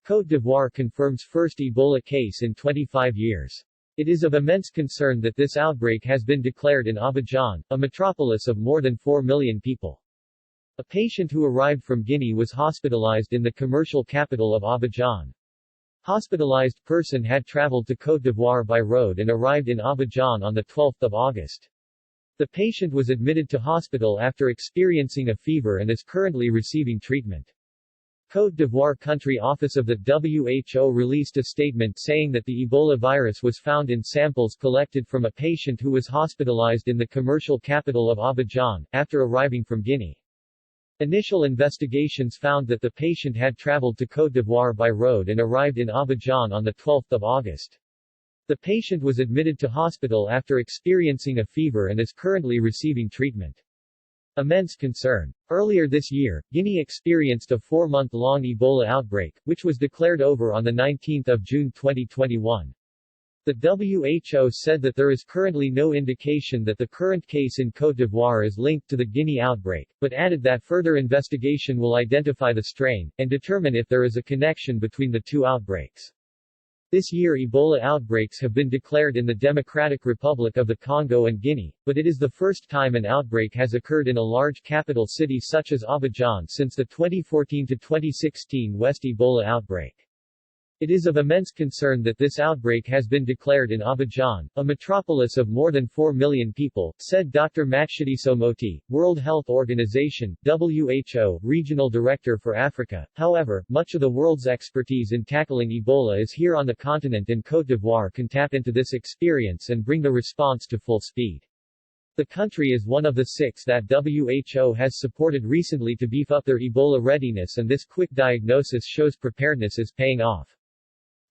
Côte d'Ivoire confirms first Ebola case in 25 years. It is of immense concern that this outbreak has been declared in Abidjan, a metropolis of more than 4 million people. A patient who arrived from Guinea was hospitalized in the commercial capital of Abidjan. Hospitalized person had traveled to Côte d'Ivoire by road and arrived in Abidjan on 12 August. The patient was admitted to hospital after experiencing a fever and is currently receiving treatment. Côte d'Ivoire Country Office of the WHO released a statement saying that the Ebola virus was found in samples collected from a patient who was hospitalized in the commercial capital of Abidjan, after arriving from Guinea. Initial investigations found that the patient had traveled to Côte d'Ivoire by road and arrived in Abidjan on 12 August. The patient was admitted to hospital after experiencing a fever and is currently receiving treatment. Immense concern. Earlier this year, Guinea experienced a 4-month-long Ebola outbreak, which was declared over on 19 June 2021. The WHO said that there is currently no indication that the current case in Côte d'Ivoire is linked to the Guinea outbreak, but added that further investigation will identify the strain, and determine if there is a connection between the two outbreaks. This year Ebola outbreaks have been declared in the Democratic Republic of the Congo and Guinea, but it is the first time an outbreak has occurred in a large capital city such as Abidjan since the 2014-2016 West Ebola outbreak. It is of immense concern that this outbreak has been declared in Abidjan, a metropolis of more than 4 million people, said Dr. Matshidiso Moti, World Health Organization, WHO, Regional Director for Africa. However, much of the world's expertise in tackling Ebola is here on the continent, and Côte d'Ivoire can tap into this experience and bring the response to full speed. The country is one of the 6 that WHO has supported recently to beef up their Ebola readiness, and this quick diagnosis shows preparedness is paying off.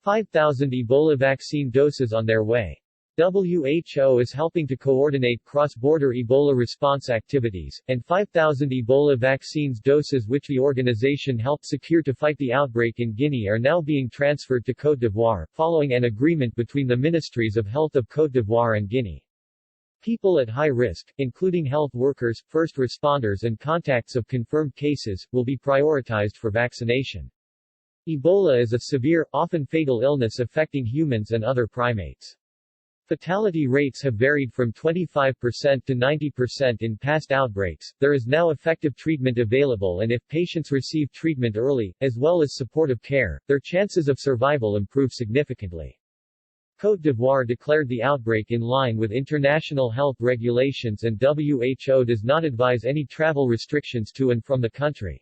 5,000 Ebola vaccine doses on their way. WHO is helping to coordinate cross-border Ebola response activities, and 5,000 Ebola vaccines doses which the organization helped secure to fight the outbreak in Guinea are now being transferred to Côte d'Ivoire, following an agreement between the Ministries of Health of Côte d'Ivoire and Guinea. People at high risk, including health workers, first responders and contacts of confirmed cases, will be prioritized for vaccination. Ebola is a severe, often fatal illness affecting humans and other primates. Fatality rates have varied from 25% to 90% in past outbreaks. There is now effective treatment available, and if patients receive treatment early, as well as supportive care, their chances of survival improve significantly. Côte d'Ivoire declared the outbreak in line with international health regulations, and WHO does not advise any travel restrictions to and from the country.